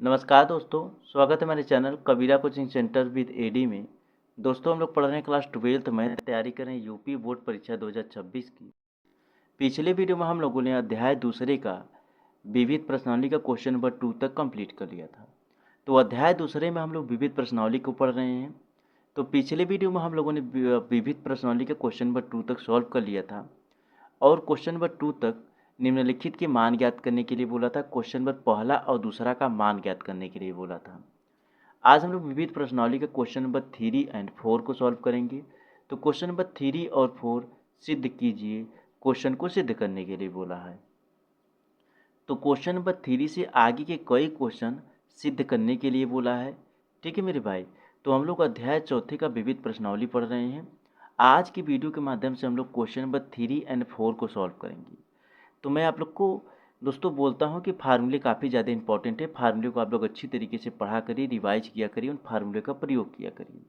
नमस्कार दोस्तों, स्वागत है मेरे channel Kabira coaching centre with AD में। दोस्तों हम लोग पढ़ रहे हैं क्लास 12th में, तैयारी कर रहे हैं यूपी बोर्ड परीक्षा 2026 की। पिछले वीडियो में हम लोगों ने अध्याय दूसरे का विविध प्रश्नावली का क्वेश्चन नंबर 2 तक कंप्लीट कर लिया था। तो अध्याय दूसरे में हम लोग विविध प्रश्नावली को पढ़ रहे हैं। तो पिछले वीडियो में हम लोगों ने विविध प्रश्नावली का क्वेश्चन नंबर 2 तक सॉल्व कर लिया था और क्वेश्चन नंबर 2 तक निम्नलिखित के मान ज्ञात करने के लिए बोला था। क्वेश्चन नंबर पहला और दूसरा का मान ज्ञात करने के लिए बोला था। आज हम लोग विविध प्रश्नावली का क्वेश्चन नंबर 3 एंड 4 को सॉल्व करेंगे। तो क्वेश्चन नंबर 3 और 4 सिद्ध कीजिए, क्वेश्चन को सिद्ध करने के लिए बोला है। तो क्वेश्चन नंबर 3 से आगे के कई क्वेश्चन सिद्ध करने के लिए बोला है। ठीक है मेरे भाई, तो हम लोग अध्याय चौथे का विविध प्रश्नावली पढ़ रहे हैं। आज की वीडियो के माध्यम से हम लोग क्वेश्चन नंबर 3 एंड 4 को सॉल्व करेंगे। तो मैं आप लोग को दोस्तों बोलता हूँ कि फार्मूले काफ़ी ज़्यादा इंपॉर्टेंट है। फार्मूले को आप लोग अच्छी तरीके से पढ़ा करिए, रिवाइज किया करिए, उन फार्मूले का प्रयोग किया करिए।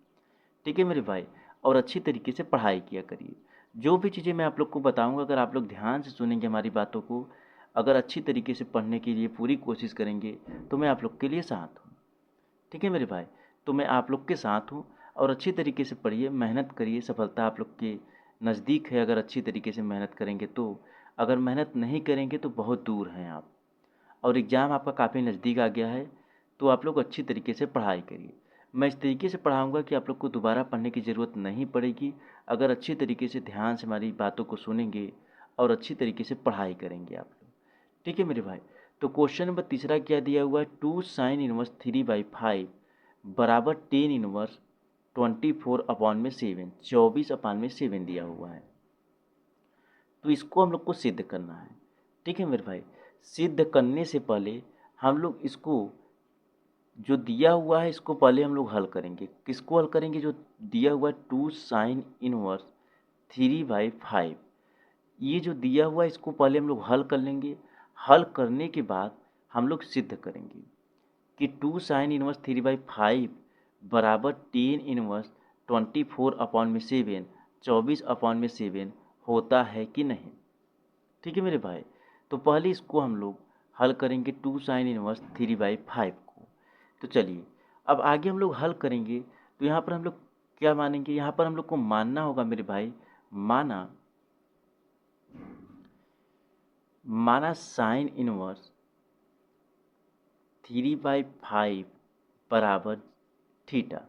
ठीक है मेरे भाई, और अच्छी तरीके से पढ़ाई किया करिए। जो भी चीज़ें मैं आप लोग को बताऊँगा, अगर आप लोग ध्यान से सुनेंगे हमारी बातों को, अगर अच्छी तरीके से पढ़ने के लिए पूरी कोशिश करेंगे, तो मैं आप लोग के लिए साथ हूँ। ठीक है मेरे भाई, तो मैं आप लोग के साथ हूँ और अच्छी तरीके से पढ़िए, मेहनत करिए। सफलता आप लोग के नज़दीक है अगर अच्छी तरीके से मेहनत करेंगे तो। अगर मेहनत नहीं करेंगे तो बहुत दूर हैं आप, और एग्ज़ाम आपका काफ़ी नज़दीक आ गया है। तो आप लोग अच्छी तरीके से पढ़ाई करिए। मैं इस तरीके से पढ़ाऊँगा कि आप लोग को दोबारा पढ़ने की ज़रूरत नहीं पड़ेगी, अगर अच्छी तरीके से ध्यान से हमारी बातों को सुनेंगे और अच्छी तरीके से पढ़ाई करेंगे आप लोग। ठीक है मेरे भाई, तो क्वेश्चन नंबर तीसरा क्या दिया हुआ है, 2 साइन इनवर्स 3/5 बराबर 10 इनवर्स 24/7, 24/7 दिया हुआ है। तो इसको हम लोग को सिद्ध करना है। ठीक है मेरे भाई, सिद्ध करने से पहले हम लोग इसको जो दिया हुआ है इसको पहले हम लोग हल करेंगे। किसको हल करेंगे, जो दिया हुआ है 2 साइन इनवर्स 3/5, ये जो दिया हुआ है इसको पहले हम लोग हल कर लेंगे। हल करने के बाद हम लोग सिद्ध करेंगे कि 2 साइन इनवर्स 3/5 बराबर 10 इनवर्स 24/7, 24/7 होता है कि नहीं। ठीक है मेरे भाई, तो पहले इसको हम लोग हल करेंगे 2 साइन इनवर्स 3/5 को। तो चलिए अब आगे हम लोग हल करेंगे। तो यहाँ पर हम लोग क्या मानेंगे, यहाँ पर हम लोग को मानना होगा मेरे भाई, माना साइन इनवर्स 3/5 बराबर थीटा।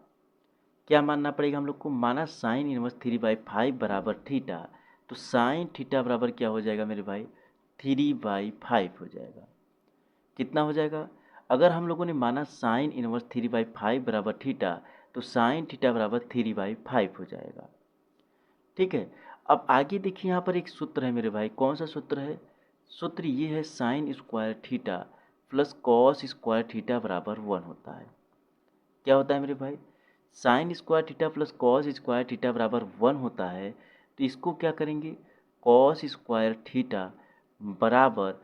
क्या मानना पड़ेगा हम लोग को, माना साइन इनवर्स 3/5 बराबर थीटा। तो साइन थीटा बराबर क्या हो जाएगा मेरे भाई, 3/5 हो जाएगा। कितना हो जाएगा, अगर हम लोगों ने माना साइन इनवर्स 3/5 बराबर थीटा, तो साइन थीटा बराबर 3/5 हो जाएगा। ठीक है, अब आगे देखिए यहाँ पर एक सूत्र है मेरे भाई। कौन सा सूत्र है, सूत्र ये है, sine square theta plus cos square theta बराबर 1 होता है। क्या होता है मेरे भाई, sine square theta plus cos square theta बराबर 1 होता है। तो इसको क्या करेंगे, कॉस स्क्वायर थीटा बराबर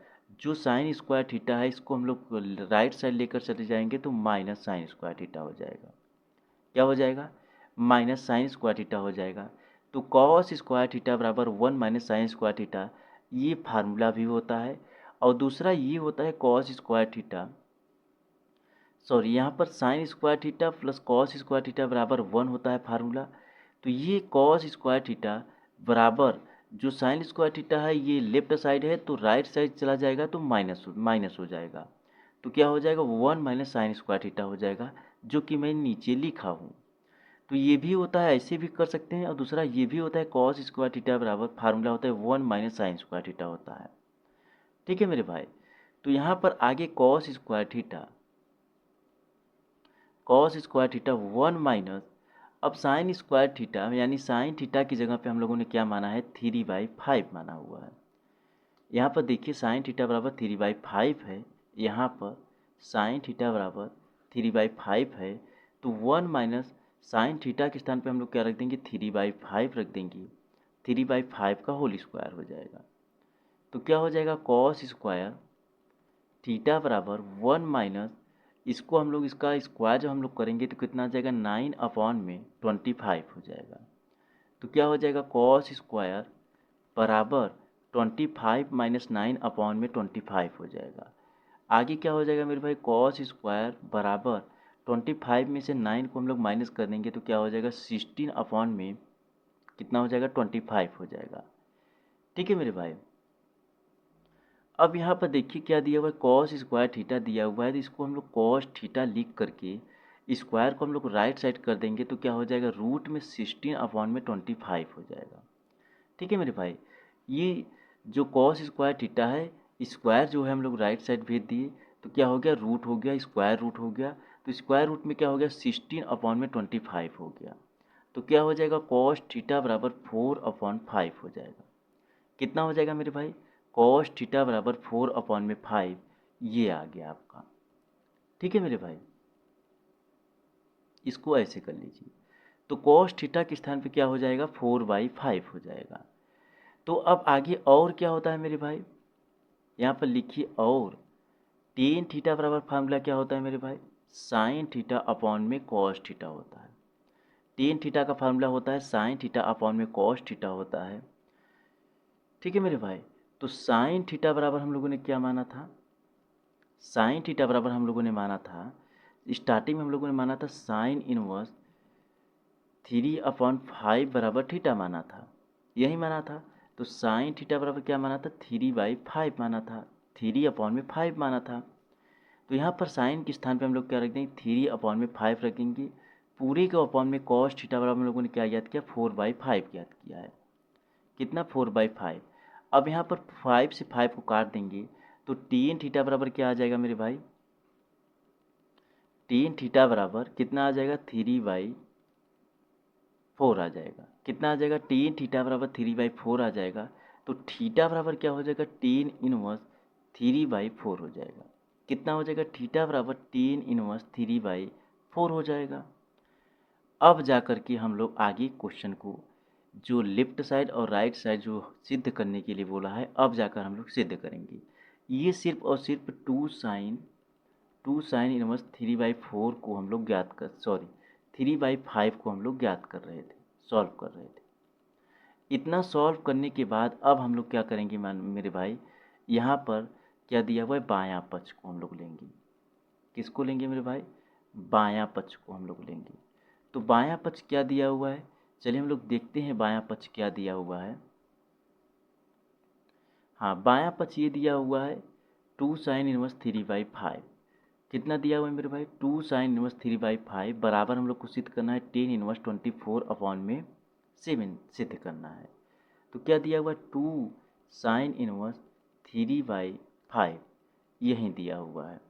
जो साइन स्क्वायर थीटा है इसको हम लोग राइट साइड लेकर चले जाएंगे तो माइनस साइन स्क्वायर थीटा हो जाएगा। क्या हो जाएगा, माइनस साइन स्क्वायर थीटा हो जाएगा। तो कॉस स्क्वायर थीटा बराबर 1 माइनस साइन स्क्वायर थीटा, ये फार्मूला भी होता है। और दूसरा ये होता है कॉस स्क्वायर थीटा, सॉरी यहाँ पर sine square theta plus cos square theta बराबर 1 होता है फार्मूला। तो ये कॉस स्क्वायर थीटा बराबर जो साइन स्क्वायर थीटा है ये लेफ्ट साइड है, तो राइट साइड चला जाएगा तो माइनस माइनस हो जाएगा। तो क्या हो जाएगा, 1 माइनस साइन स्क्वायर थीटा हो जाएगा, जो कि मैं नीचे लिखा हूँ। तो ये भी होता है, ऐसे भी कर सकते हैं। और दूसरा ये भी होता है, कॉस स्क्वायर थीटा बराबर फार्मूला होता है 1 माइनस साइन स्क्वायर थीटा होता है। ठीक है मेरे भाई, तो यहाँ पर आगे cos square theta, cos square theta 1 minus, अब साइन स्क्वायर थीटा यानी साइन थीटा की जगह पे हम लोगों ने क्या माना है, 3/5 माना हुआ है। यहाँ पर देखिए साइन थीटा बराबर 3/5 है, यहाँ पर साइन थीटा बराबर 3/5 है। तो 1 माइनस साइन थीटा के स्थान पे हम लोग क्या रख देंगे, 3/5 रख देंगे। 3/5 का होल स्क्वायर हो जाएगा। तो क्या हो जाएगा, कॉस स्क्वायर थीटा बराबर 1 माइनस, इसको हम लोग इसका स्क्वायर जब हम लोग करेंगे तो कितना आ जाएगा, 9/25 हो जाएगा। तो क्या हो जाएगा, कॉस स्क्वायर बराबर 25 माइनस 9/25 हो जाएगा। आगे क्या हो जाएगा मेरे भाई, कॉस स्क्वायर बराबर 25 में से 9 को हम लोग माइनस कर देंगे तो क्या हो जाएगा 16 अपॉन में कितना हो जाएगा 25 हो जाएगा। ठीक है मेरे भाई। अब यहाँ पर देखिए क्या दिया हुआ है, कॉस स्क्वायर थीटा दिया हुआ है, तो इसको हम लोग कॉस थीटा लिख करके स्क्वायर को हम लोग राइट साइड कर देंगे तो क्या हो जाएगा, रूट में 16 अपॉन में 25 हो जाएगा। ठीक है मेरे भाई। ये जो कॉस स्क्वायर थीटा है, स्क्वायर जो है हम लोग राइट साइड भेज दिए तो क्या हो गया, रूट हो गया, स्क्वायर रूट हो गया, तो स्क्वायर रूट में क्या हो गया 16 अपॉन में 25 हो गया। तो क्या हो जाएगा, कॉस थीटा बराबर 4/5 हो जाएगा। कितना हो जाएगा मेरे भाई, कॉस थीटा बराबर 4/5, ये आ गया आपका। ठीक है मेरे भाई, इसको ऐसे कर लीजिए। तो कॉस थीटा के स्थान पे क्या हो जाएगा, 4/5 हो जाएगा। तो अब आगे और क्या होता है मेरे भाई, यहाँ पर लिखिए, और टेन थीटा बराबर फार्मूला क्या होता है मेरे भाई, साइन थीटा अपॉन में कॉस थीटा होता है। टेन थीटा का फार्मूला होता है साइन थीटा अपॉन में कॉस थीटा होता है। ठीक है मेरे भाई। तो साइन थीटा बराबर हम लोगों ने क्या माना था, साइन थीटा बराबर हम लोगों ने माना था, स्टार्टिंग में हम लोगों ने माना था साइन इनवर्स 3/5 बराबर थीटा माना था, यही माना था। तो साइन थीटा बराबर क्या माना था, 3/5 माना था, 3/5 माना था। तो यहाँ पर साइन के स्थान पे हम लोग क्या रख देंगे, 3/5 रखेंगे। पूरे के अपॉन में कॉस थीटा बराबर हम लोगों ने क्या याद किया, 4/5 याद किया है। कितना, 4/5। अब यहाँ पर 5 से 5 को काट देंगे तो टेन थीटा बराबर क्या आ जाएगा मेरे भाई, टेन थीटा बराबर कितना आ जाएगा, 3/4 आ जाएगा। कितना आ जाएगा, टेन थीटा बराबर 3/4 आ जाएगा। तो थीटा बराबर क्या हो जाएगा, टेन इनवर्स 3/4 हो जाएगा। कितना हो जाएगा, थीटा बराबर टेन इनवर्स 3/4 हो जाएगा। अब जा कर के हम लोग आगे क्वेश्चन को जो लेफ्ट साइड और राइट साइड जो सिद्ध करने के लिए बोला है, अब जाकर हम लोग सिद्ध करेंगे। ये सिर्फ और सिर्फ टू साइन इनवर्स 3/4 को हम लोग ज्ञात कर, सॉरी 3/5 को हम लोग ज्ञात कर रहे थे, सॉल्व कर रहे थे। इतना सॉल्व करने के बाद अब हम लोग क्या करेंगे मेरे भाई, यहाँ पर क्या दिया हुआ है, बायां पक्ष को हम लोग लेंगे। किसको लेंगे मेरे भाई, बायां पक्ष को हम लोग लेंगे। तो बायां पक्ष क्या दिया हुआ है, चलिए हम लोग देखते हैं बायां पक्ष क्या दिया हुआ है। हाँ, बायां पक्ष ये दिया हुआ है 2 साइन इनवर्स 3/5। कितना दिया हुआ है मेरे भाई, 2 साइन इनवर्स 3/5 बराबर हम लोग को सिद्ध करना है 10 इनवर्स 24 अपॉन में 7 सिद्ध करना है। तो क्या दिया हुआ है, 2 साइन इनवर्स 3/5 यही दिया हुआ है।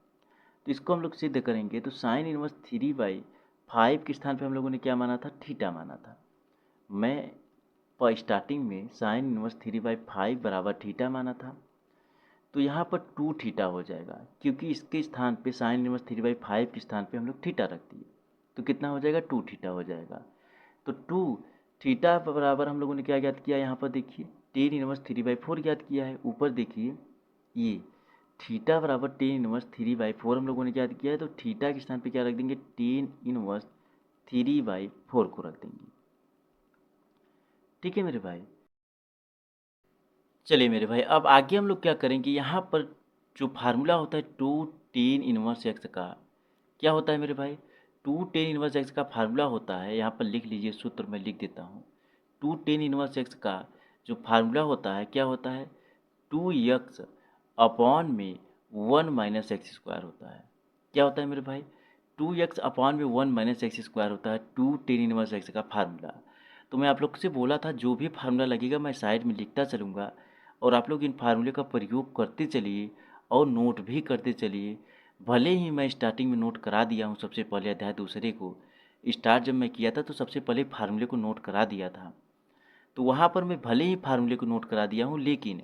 तो इसको हम लोग सिद्ध करेंगे तो साइन इनवर्स 3/5 के स्थान पे हम लोगों ने क्या माना था, थीटा माना था। मैं पर स्टार्टिंग में साइन इनवर्स 3/5 बराबर थीटा माना था। तो यहाँ पर 2 थीटा हो जाएगा, क्योंकि इसके स्थान पे साइन इनवर्स 3/5 के स्थान पे हम लोग थीटा रख दिए। तो कितना हो जाएगा, 2 थीटा हो जाएगा। तो 2 थीटा बराबर हम लोगों ने क्या ज्ञात किया, यहाँ पर देखिए टेन इनवर्स 3/4 ज्ञात किया है। ऊपर देखिए ये थीटा बराबर टेन इनवर्स 3/4 हम लोगों ने ज्ञात किया है। तो थीटा के स्थान पे क्या रख देंगे, टेन इनवर्स 3/4 को रख देंगे। ठीक है मेरे भाई। चलिए मेरे भाई, अब आगे हम लोग क्या करेंगे, यहाँ पर जो फार्मूला होता है 2 tan 1x का, क्या होता है मेरे भाई, 2 tan 1x का फार्मूला होता है, यहाँ पर लिख लीजिए, सूत्र मैं लिख देता हूँ। 2 tan 1x का जो फार्मूला होता है क्या होता है, 2x अपॉन में 1 - x² होता है। क्या होता है मेरे भाई, 2x अपॉन में 1 - x² होता है 2 tan 1x का फार्मूला। तो मैं आप लोग से बोला था जो भी फार्मूला लगेगा मैं साइड में लिखता चलूँगा, और आप लोग इन फार्मूले का प्रयोग करते चलिए और नोट भी करते चलिए। भले ही मैं स्टार्टिंग में नोट करा दिया हूँ, सबसे पहले अध्याय दूसरे को स्टार्ट जब मैं किया था तो सबसे पहले फार्मूले को नोट करा दिया था। तो वहाँ पर मैं भले ही फार्मूले को नोट करा दिया हूँ, लेकिन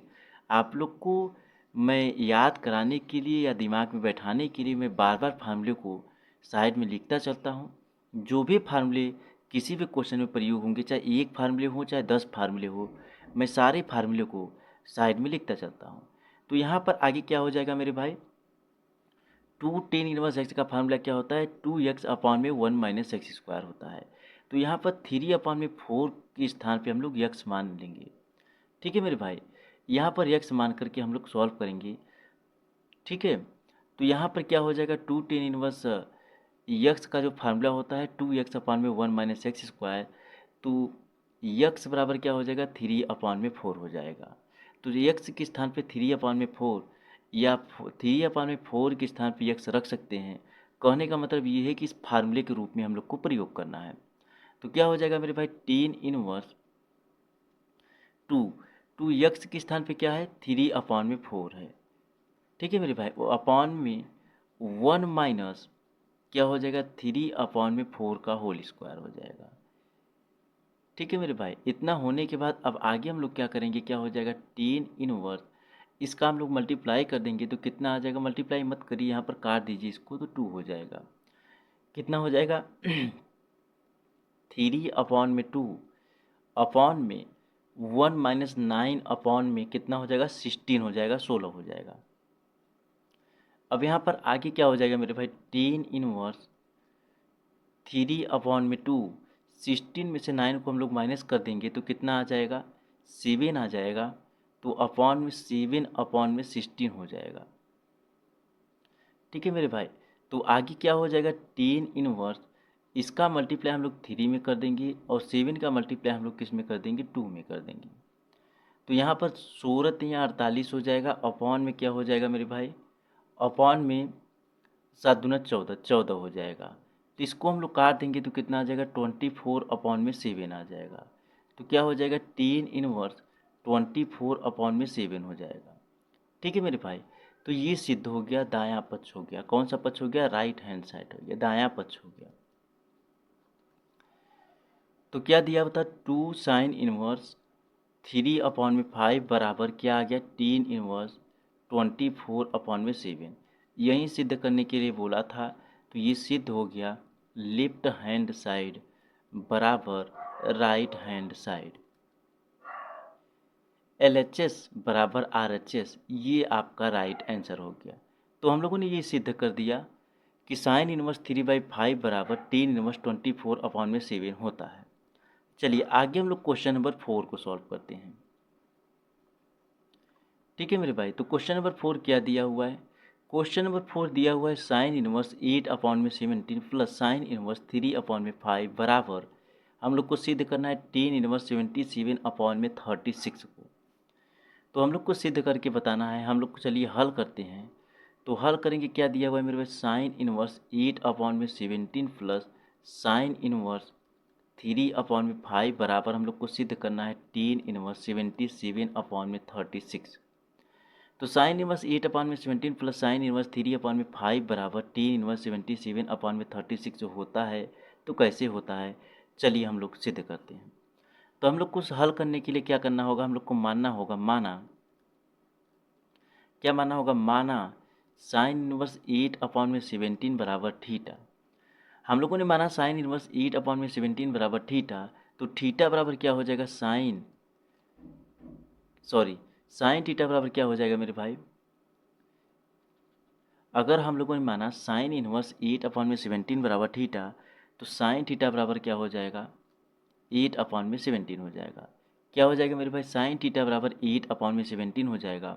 आप लोग को मैं याद कराने के लिए या दिमाग में बैठाने के लिए मैं बार बार फार्मूले को साइड में लिखता चलता हूँ। जो भी फार्मूले किसी भी क्वेश्चन में प्रयोग होंगे, चाहे एक फार्मूले हो चाहे 10 फार्मूले हो, मैं सारे फार्मूले को साइड में लिखता चलता हूँ। तो यहाँ पर आगे क्या हो जाएगा मेरे भाई, 2 tan 1x का फार्मूला क्या होता है, 2x अपॉन में 1 - x² होता है। तो यहाँ पर 3/4 के स्थान पे हम लोग x मान लेंगे। ठीक है मेरे भाई, यहाँ पर x मान करके हम लोग सॉल्व करेंगे। ठीक है, तो यहाँ पर क्या हो जाएगा, 2 tan इनवर्स यक्स का जो फार्मूला होता है 2x/1 - x², तो यक्स बराबर क्या हो जाएगा, 3/4 हो जाएगा। तो यक्स के स्थान पे 3/4 या 3/4 के स्थान पे यक्स रख सकते हैं। कहने का मतलब ये है कि इस फार्मूले के रूप में हम लोग को प्रयोग करना है। तो क्या हो जाएगा मेरे भाई, tan इनवर्स 2 यक्स के स्थान पे क्या है, 3/4 है। ठीक है मेरे भाई, वो अपॉन में 1 माइनस क्या हो जाएगा, 3/4 का होल स्क्वायर हो जाएगा। ठीक है मेरे भाई, इतना होने के बाद अब आगे हम लोग क्या करेंगे, क्या हो जाएगा, tan इनवर्स इसका हम लोग मल्टीप्लाई कर देंगे तो कितना आ जाएगा, मल्टीप्लाई मत करिए, यहाँ पर काट दीजिए इसको, तो 2 हो जाएगा। कितना हो जाएगा 3/2 अपॉन में 1 - 9 अपॉन में कितना हो जाएगा, 16 हो जाएगा, 16 हो जाएगा। अब यहाँ पर आगे क्या हो जाएगा मेरे भाई, tan इनवर्स 3/2, 16 में से 9 को हम लोग माइनस कर देंगे तो कितना आ जाएगा, 7 आ जाएगा। तो अपॉन में 7 अपॉन में 16 हो जाएगा। ठीक है मेरे भाई, तो आगे क्या हो जाएगा, tan इनवर्स इसका मल्टीप्लाई हम लोग 3 में कर देंगे और 7 का मल्टीप्लाई हम लोग किस में कर देंगे, 2 में कर देंगे। तो यहाँ पर 16 या 48 हो जाएगा, अपॉन में क्या हो जाएगा मेरे भाई, अपॉन में 7 दूना 14, 14 हो जाएगा। तो इसको हम लोग काट देंगे तो कितना आ जाएगा, 24/7 आ जाएगा। तो क्या हो जाएगा, tan इनवर्स 24/7 हो जाएगा। ठीक है मेरे भाई, तो ये सिद्ध हो गया, दायां पक्ष हो गया। कौन सा पक्ष हो गया, राइट हैंड साइड हो गया, दायां पक्ष हो गया। तो क्या दिया बता, 2 sin इनवर्स 3/5 बराबर क्या आ गया, tan इनवर्स 24/7। यही सिद्ध करने के लिए बोला था, तो ये सिद्ध हो गया, लेफ्ट हैंड साइड बराबर राइट हैंड साइड। LHS बराबर RHS, ये आपका राइट आंसर हो गया। तो हम लोगों ने ये सिद्ध कर दिया कि साइन इनवर्स 3/5 बराबर tan इनवर्स 24/7 होता है। चलिए आगे हम लोग क्वेश्चन नंबर 4 को सॉल्व करते हैं। ठीक है मेरे भाई, तो क्वेश्चन नंबर 4 क्या दिया हुआ है, क्वेश्चन नंबर 4 दिया हुआ है sign inverse 8/17 plus sine inverse 3/5 बराबर, हम लोग को सिद्ध करना है tan इनवर्स 77/36 को। तो हम लोग को सिद्ध करके बताना है, हम लोग को चलिए हल करते हैं। तो हल करेंगे, क्या दिया हुआ है मेरे पास, sine inverse 8/17 plus sine inverse 3/5 बराबर हम लोग को सिद्ध करना है tan इनवर्स 77/36। तो sign inverse 8/17 plus sine inverse 3/5 बराबर tan इनवर्स 77/36 जो होता है, तो कैसे होता है, चलिए हम लोग सिद्ध करते हैं। तो हम लोग को हल करने के लिए क्या करना होगा, हम लोग को मानना होगा, क्या मानना होगा, साइन इनवर्स 8/17 बराबर थीटा। हम लोगों ने माना साइन इनवर्स 8/17 बराबर थीटा, तो थीटा बराबर क्या हो जाएगा, साइन थीटा बराबर क्या हो जाएगा मेरे भाई, अगर हम लोगों ने माना साइन इनवर्स 8/17 बराबर थीटा, तो साइन थीटा बराबर क्या हो जाएगा, 8/17 हो जाएगा। क्या हो जाएगा मेरे भाई, साइन थीटा बराबर 8/17 हो जाएगा।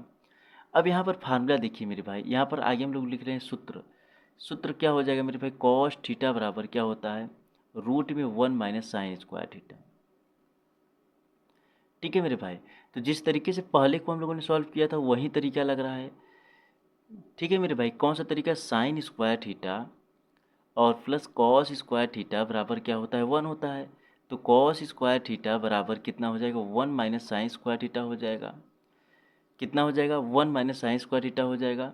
अब यहाँ पर फार्मूला देखिए मेरे भाई, यहाँ पर आगे हम लोग लिख रहे हैं सूत्र क्या हो जाएगा मेरे भाई, कॉस थीटा बराबर क्या होता है, √1 - साइन स्क्वायर थीटा। ठीक है मेरे भाई, तो जिस तरीके से पहले को हम लोगों ने सॉल्व किया था वही तरीका लग रहा है। ठीक है मेरे भाई, कौन सा तरीका, साइन स्क्वायर थीटा और प्लस कॉस स्क्वायर थीटा बराबर क्या होता है, 1 होता है। तो कॉस स्क्वायर थीटा बराबर कितना हो जाएगा, 1 - साइन स्क्वायर थीटा हो जाएगा। कितना हो जाएगा, 1 - साइन स्क्वायर थीटा हो जाएगा।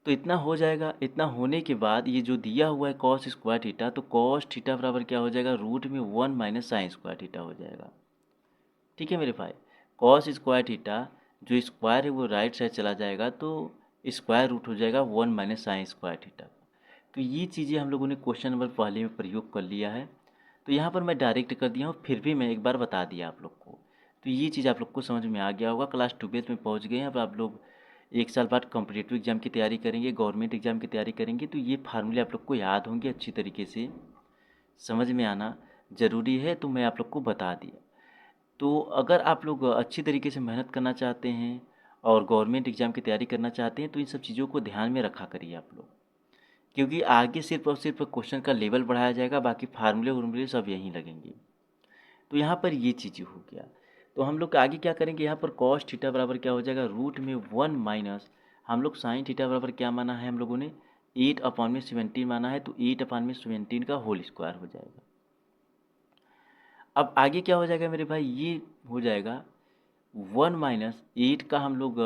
तो इतना हो जाएगा, इतना होने के बाद ये जो दिया हुआ है कॉस स्क्वायर थीटा, तो कॉस थीटा बराबर क्या हो जाएगा, √1 - साइन स्क्वायर थीटा हो जाएगा। ठीक है मेरे भाई, कॉस स्क्वायर थीटा जो स्क्वायर है वो राइट साइड चला जाएगा, तो स्क्वायर रूट हो जाएगा 1 - साइन स्क्वायर थीटा। तो ये चीज़ें हम लोगों ने क्वेश्चन नंबर पहले में प्रयोग कर लिया है। तो यहाँ पर मैं डायरेक्ट कर दिया हूँ, फिर भी मैं एक बार बता दिया आप लोग को। तो ये चीज़ आप लोग को समझ में आ गया होगा, क्लास 12th में पहुँच गए हैं। अब आप लोग 1 साल बाद कॉम्पिटिटिव एग्जाम की तैयारी करेंगे, गवर्नमेंट एग्जाम की तैयारी करेंगे, तो ये फार्मूले आप लोग को याद होंगे, अच्छी तरीके से समझ में आना ज़रूरी है, तो मैं आप लोग को बता दिया। तो अगर आप लोग अच्छी तरीके से मेहनत करना चाहते हैं और गवर्नमेंट एग्ज़ाम की तैयारी करना चाहते हैं तो इन सब चीज़ों को ध्यान में रखा करिए आप लोग, क्योंकि आगे सिर्फ और सिर्फ क्वेश्चन का लेवल बढ़ाया जाएगा, बाकी फार्मूले उर्मूले सब यहीं लगेंगे। तो यहाँ पर ये चीज़ हो गया। तो हम लोग आगे क्या करेंगे, यहाँ पर कॉस थीटा बराबर क्या हो जाएगा, रूट में 1 माइनस हम लोग साइन थीटा बराबर क्या माना है हम लोगों ने, 8/17 माना है, तो 8/17 का होल स्क्वायर हो जाएगा। अब आगे क्या हो जाएगा मेरे भाई, ये हो जाएगा 1 माइनस 8 का हम लोग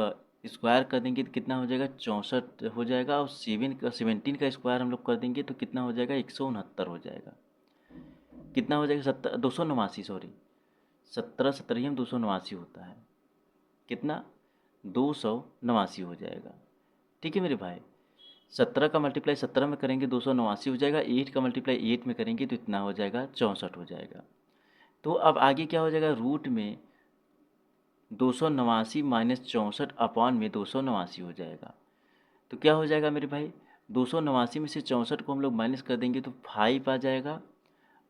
स्क्वायर कर देंगे तो कितना हो जाएगा, 64 हो जाएगा, और 17 का स्क्वायर हम लोग कर देंगे तो कितना हो जाएगा, 169 हो जाएगा। कितना हो जाएगा, 289, सॉरी 17 17 हम 289 होता है, कितना 289 हो जाएगा। ठीक है मेरे भाई, 17 का मल्टीप्लाई 17 में करेंगे 289 हो जाएगा, 8 का मल्टीप्लाई 8 में करेंगे तो इतना हो जाएगा 64 हो जाएगा। तो अब आगे क्या हो जाएगा, रूट में 289 माइनस 64 अपॉन में 289 हो जाएगा। तो क्या हो जाएगा मेरे भाई, 289 में से 64 को हम लोग माइनस कर देंगे तो 5 आ जाएगा,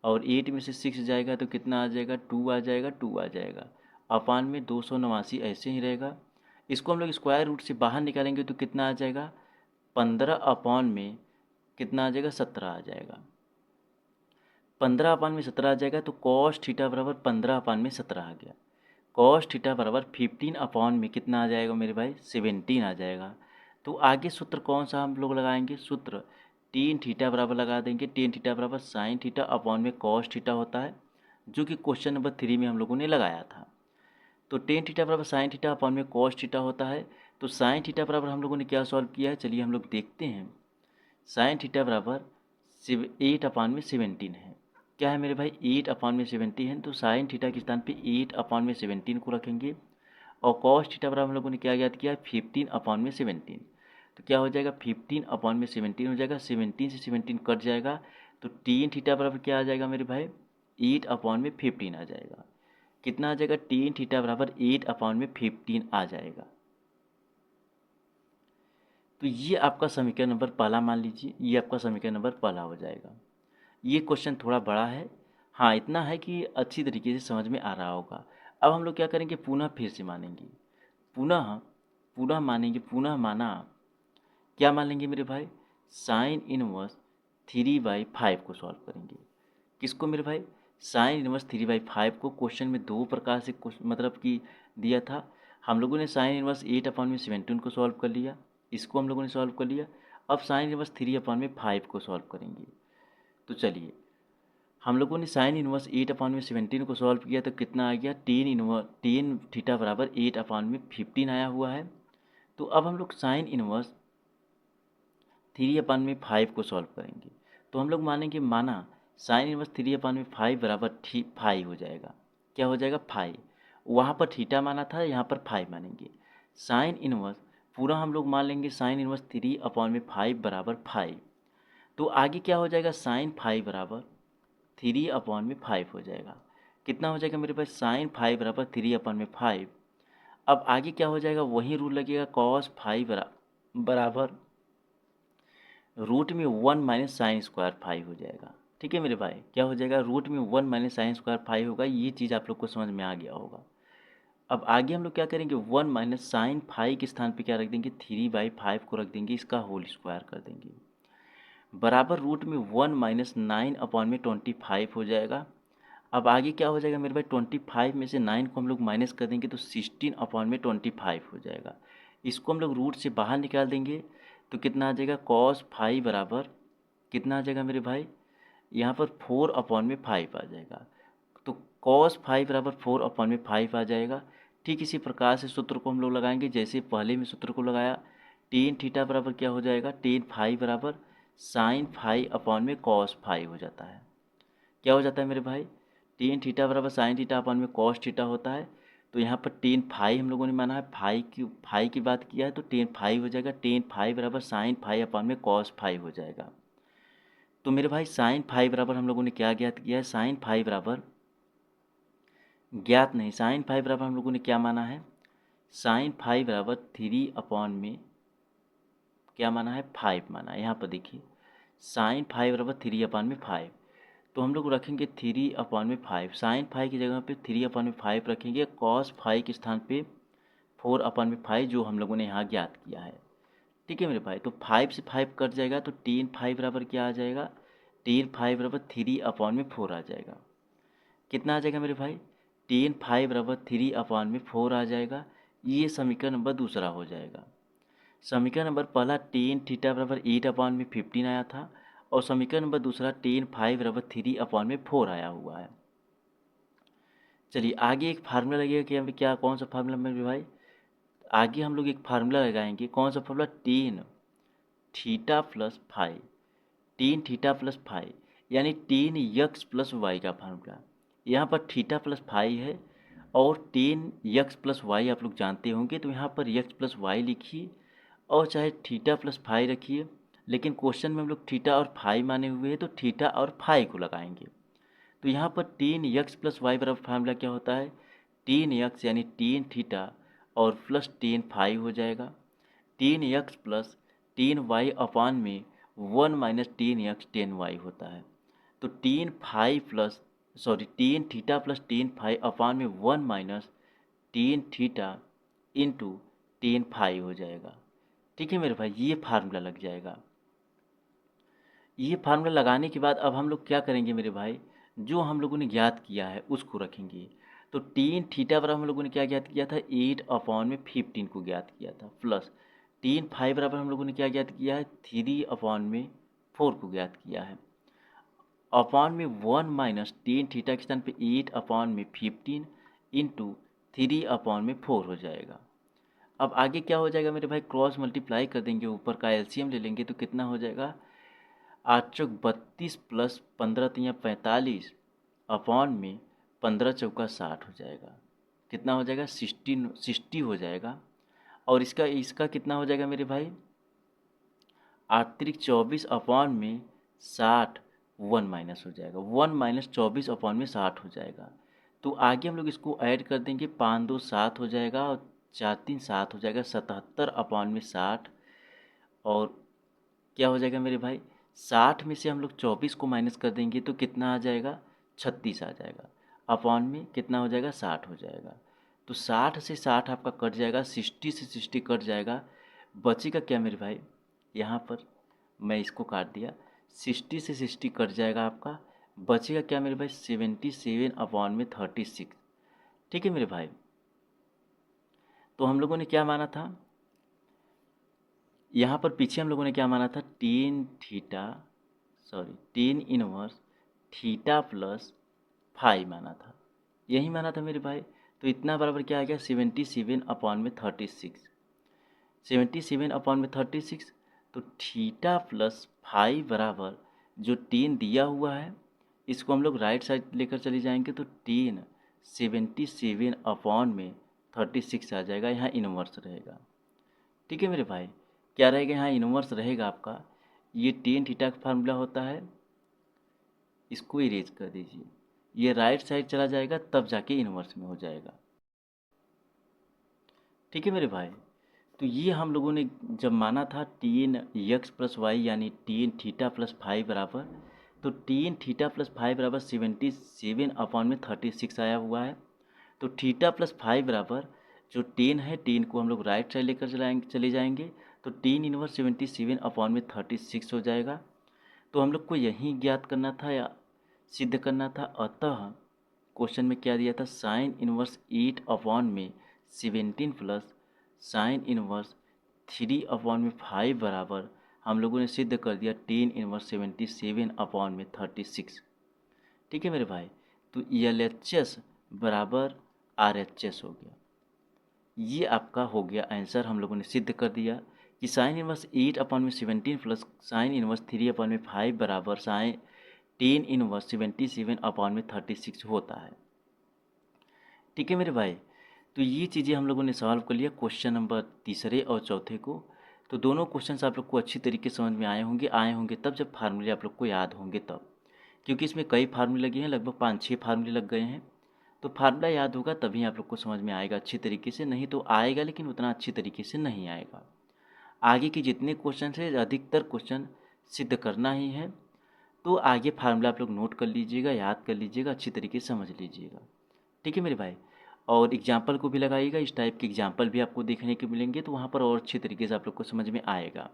और 8 में से 6 जाएगा तो कितना आ जाएगा, 2 आ जाएगा, 2 आ जाएगा, अपान में 289 ऐसे ही रहेगा। इसको हम लोग स्क्वायर रूट से बाहर निकालेंगे तो कितना आ जाएगा, 15 अपॉन में कितना आ जाएगा, 17 आ जाएगा। 15 अपान में 17 आ जाएगा, तो कॉस थीटा बराबर 15 अपान में 17 आ गया। कॉस थीटा बराबर 15 अपॉन में कितना आ जाएगा मेरे भाई, 17 आ जाएगा। तो आगे सूत्र कौन सा हम लोग लगाएंगे, सूत्र टेन थीटा बराबर लगा देंगे, टेन थीटा बराबर साइन थीटा अपॉन में कॉस थीटा होता है, जो कि क्वेश्चन नंबर 3 में हम लोगों ने लगाया था। तो टेन थीटा बराबर साइन थीटा अपॉन में कॉस थीटा होता है। तो साइन थीटा बराबर हम लोगों ने क्या सॉल्व किया है, चलिए हम लोग देखते हैं। साइन थीटा बराबर 8/17 है। क्या है मेरे भाई, 8/17 है, तो साइन थीटा के स्थान पे 8/17 को रखेंगे, और कॉस थीटा बराबर हम लोगों ने क्या ज्ञात किया है, 15/17। तो क्या हो जाएगा, 15/17 हो जाएगा, 17 से 17 कट जाएगा, तो टेन थीटा बराबर क्या आ जाएगा मेरे भाई, 8/15 आ जाएगा। कितना आ जाएगा, टेन थीटा बराबर 8/15 आ जाएगा। तो ये आपका समीकरण नंबर पहला मान लीजिए, ये आपका समीकरण नंबर पहला हो जाएगा। ये क्वेश्चन थोड़ा बड़ा है, हाँ इतना है कि अच्छी तरीके से समझ में आ रहा होगा। अब हम लोग क्या करेंगे, पुनः फिर से मानेंगे, पुनः पुनः मानेंगे, पुनः माना, क्या मान लेंगे मेरे भाई, साइन इनवर्स 3/5 को सॉल्व करेंगे। किसको मेरे भाई, साइन इनवर्स 3/5 को क्वेश्चन में दो प्रकार से मतलब कि दिया था। हम लोगों ने साइन इनवर्स 8/17 को सॉल्व कर लिया, इसको हम लोगों ने सॉल्व कर लिया। अब साइन इनवर्स 3/5 को सॉल्व करेंगे। तो चलिए, हम लोगों ने साइन इनवर्स 8/17 को सॉल्व किया तो कितना आ गया, टेन थीटा बराबर 8/15 आया हुआ है। तो अब हम लोग साइन इनवर्स 3/5 को सॉल्व करेंगे। तो हम लोग मानेंगे, माना साइन इनवर्स 3/5 बराबर 5 हो जाएगा। क्या हो जाएगा, 5। वहाँ पर थीटा माना था, यहाँ पर 5 मानेंगे। साइन इनवर्स पूरा हम लोग मान लेंगे, साइन इनवर्स 3/5 बराबर 5। तो आगे क्या हो जाएगा, साइन 5 बराबर 3/5 हो जाएगा। कितना हो जाएगा मेरे पास, साइन 5 बराबर 3/5। अब आगे क्या हो जाएगा, वही रूल लगेगा, कॉस 5 बराबर रूट में 1 माइनस साइन स्क्वायर 5 हो जाएगा। ठीक है मेरे भाई, क्या हो जाएगा, रूट में 1 माइनस साइन स्क्वायर 5 होगा। ये चीज़ आप लोग को समझ में आ गया होगा। अब आगे हम लोग क्या करेंगे, 1 माइनस साइन 5 के स्थान पे क्या रख देंगे, 3/5 को रख देंगे, इसका होल स्क्वायर कर देंगे, बराबर रूट में 1 माइनस 9/25 हो जाएगा। अब आगे क्या हो जाएगा मेरे भाई, 25 में से 9 को हम लोग माइनस कर देंगे तो 16/25 हो जाएगा। इसको हम लोग रूट से बाहर निकाल देंगे तो कितना आ जाएगा, कॉस 5 बराबर कितना आ जाएगा मेरे भाई, यहाँ पर 4/5 आ जाएगा। तो कॉस 5 बराबर 4/5 आ जाएगा। ठीक इसी प्रकार से सूत्र को हम लोग लगाएंगे जैसे पहले में सूत्र को लगाया। टेन थीटा बराबर क्या हो जाएगा, टेन 5 बराबर साइन 5/cos 5 हो जाता है। क्या हो जाता है मेरे भाई, टेन थीटा बराबर साइन थीटा अपॉन में कॉस थीटा होता है। तो यहाँ पर टेन 5 हम लोगों ने माना है, 5 की बात किया है, तो टेन 5 हो जाएगा। टेन 5 बराबर साइन 5 अपॉन में कॉस 5 हो जाएगा। तो मेरे भाई साइन 5 बराबर हम लोगों ने क्या ज्ञात किया है, साइन 5 बराबर ज्ञात नहीं, साइन 5 बराबर हम लोगों ने क्या माना है, साइन 5 बराबर 3 अपॉन में क्या माना है, 5 माना है। यहाँ पर देखिए, साइन 5 बराबर 3/5। तो हम लोग रखेंगे 3/5, साइन 5 की जगह पे 3/5 रखेंगे, कॉस 5 के स्थान पे 4/5 जो हम लोगों ने यहाँ ज्ञात किया है। ठीक है मेरे भाई, तो 5 से 5 कट जाएगा तो 3/5 बराबर क्या आ जाएगा, 3/5 बराबर 3/4 आ जाएगा। कितना आ जाएगा मेरे भाई, 3/5 बराबर 3/4 आ जाएगा। ये समीकरण नंबर दूसरा हो जाएगा। समीकरण नंबर पहला टेन थीटा बराबर 8/15 आया था और समीकरण नंबर दूसरा 10/5 बराबर 3/4 आया हुआ है। चलिए आगे एक फार्मूला लगेगा कि हमें क्या, कौन सा फार्मूला मेरे भाई, आगे हम लोग एक फार्मूला लगाएंगे। कौन सा formula, tan theta plus five, tan theta plus five यानी 10x प्लस वाई का फार्मूला। यहाँ पर थीटा प्लस फाइव है और 10x प्लस वाई आप लोग जानते होंगे, तो यहाँ पर x प्लस वाई लिखिए और चाहे थीटा प्लस फाइव रखिए, लेकिन क्वेश्चन में हम लोग थीटा और फाइव माने हुए हैं तो थीटा और फाइव को लगाएंगे। तो यहाँ पर 10x प्लस वाई बराबर फार्मूला क्या होता है, 10x यानी 10 थीटा और प्लस 10 फाइव हो जाएगा। 10x प्लस 10y अपान में 1 माइनस 10x 10y होता है। तो 10 थीटा प्लस 10 फाइव अपान में 1 माइनस 10 थीटा इंटू 10 फाइव हो जाएगा। ठीक है मेरे भाई, ये फार्मूला लग जाएगा। ये फार्मूला लगाने के बाद अब हम लोग क्या करेंगे मेरे भाई, जो हम लोगों ने ज्ञात किया है उसको रखेंगे। तो 10 थीटा बराबर हम लोगों ने क्या ज्ञात किया था, 8/15 को ज्ञात किया था, प्लस 10 फाइव बराबर हम लोगों ने क्या ज्ञात किया है, 3/4 को ज्ञात किया है। अपॉन में 1 माइनस 10 थीटा के स्थान पे 8/15 इंटू 3/4 हो जाएगा। अब आगे क्या हो जाएगा मेरे भाई, क्रॉस मल्टीप्लाई कर देंगे, ऊपर का एलसीएम ले लेंगे तो कितना हो जाएगा, 8 × 32 प्लस 15 × 45 अपॉन में 15 × 60 हो जाएगा। कितना हो जाएगा, 60 हो जाएगा। और इसका कितना हो जाएगा मेरे भाई, 8×3 = 24 अपॉन में 60 1 माइनस हो जाएगा, 1 माइनस 24 अपॉन में 60 हो जाएगा। तो आगे हम लोग इसको ऐड कर देंगे, 5 2 7 हो जाएगा और 4 3 7 हो जाएगा, 77 अपॉन में 60। और क्या हो जाएगा मेरे भाई, 60 में से हम लोग 24 को माइनस कर देंगे तो कितना आ जाएगा, 36 आ जाएगा। अपॉन में कितना हो जाएगा, 60 हो जाएगा। तो 60 से 60 आपका कट जाएगा, 60 से 60 कट जाएगा, बचेगा क्या मेरे भाई, यहाँ पर मैं इसको काट दिया, 60 से 60 कट जाएगा आपका, बचेगा क्या मेरे भाई, 77/36। ठीक है मेरे भाई, तो हम लोगों ने क्या माना था, यहाँ पर पीछे हम लोगों ने क्या माना था, tan inverse theta plus five माना था, यही माना था मेरे भाई। तो इतना बराबर क्या आ गया, 77/36, 77/36। तो थीटा प्लस फाइव बराबर जो 10 दिया हुआ है इसको हम लोग राइट साइड लेकर चले जाएंगे तो 10 77/36 आ जाएगा, यहाँ इनवर्स रहेगा। ठीक है मेरे भाई, क्या रहेगा, यहाँ इनवर्स रहेगा आपका। ये 10 थीटा का फार्मूला होता है, इसको इरेज कर दीजिए, ये राइट साइड चला जाएगा तब जाके इनवर्स में हो जाएगा। ठीक है मेरे भाई, तो ये हम लोगों ने जब माना था 10x प्लस वाई यानी 10 थीटा प्लस फाइव बराबर, तो 10 थीटा प्लस फाइव बराबर 77/36 आया हुआ है। तो थीटा प्लस फाइव बराबर जो 10 है, 10 को हम लोग राइट साइड लेकर चले जाएंगे तो 10 इनवर्स 77/36 हो जाएगा। तो हम लोग को यही ज्ञात करना था या सिद्ध करना था। अतः क्वेश्चन में क्या दिया था, sign inverse 8/17 plus sine inverse 3/5 बराबर हम लोगों ने सिद्ध कर दिया 10 इनवर्स 77/36। ठीक है मेरे भाई, तो LHS बराबर RHS हो गया। ये आपका हो गया आंसर, हम लोगों ने सिद्ध कर दिया कि sign inverse 8/17 plus sine inverse 3/5 बराबर साइन 10 इनवर्स 77/36 होता है। ठीक है मेरे भाई, तो ये चीज़ें हम लोगों ने सॉल्व कर लिया क्वेश्चन नंबर तीसरे और चौथे को। तो दोनों क्वेश्चन आप लोग को अच्छी तरीके से समझ में आए होंगे तब जब फार्मूले आप लोग को याद होंगे तब, क्योंकि इसमें कई फार्मूले लगे हैं, लगभग 5-6 फार्मूले लग गए हैं। तो फार्मूला याद होगा तभी आप लोग को समझ में आएगा अच्छी तरीके से, नहीं तो आएगा लेकिन उतना अच्छी तरीके से नहीं आएगा। आगे के जितने क्वेश्चन है अधिकतर क्वेश्चन सिद्ध करना ही है, तो आगे फार्मूला आप लोग नोट कर लीजिएगा, याद कर लीजिएगा, अच्छी तरीके से समझ लीजिएगा। ठीक है मेरे भाई, और एग्जाम्पल को भी लगाइएगा। इस टाइप के एग्जाम्पल भी आपको देखने को मिलेंगे, तो वहाँ पर और अच्छे तरीके से आप लोग को समझ में आएगा।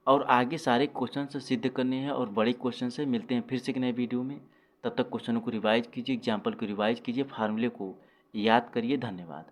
और आगे सारे क्वेश्चन से सिद्ध करने हैं और बड़े क्वेश्चन से मिलते हैं फिर से एक नए वीडियो में। तब तक क्वेश्चनों को रिवाइज कीजिए, एग्जाम्पल को रिवाइज कीजिए, फार्मूले को याद करिए। धन्यवाद।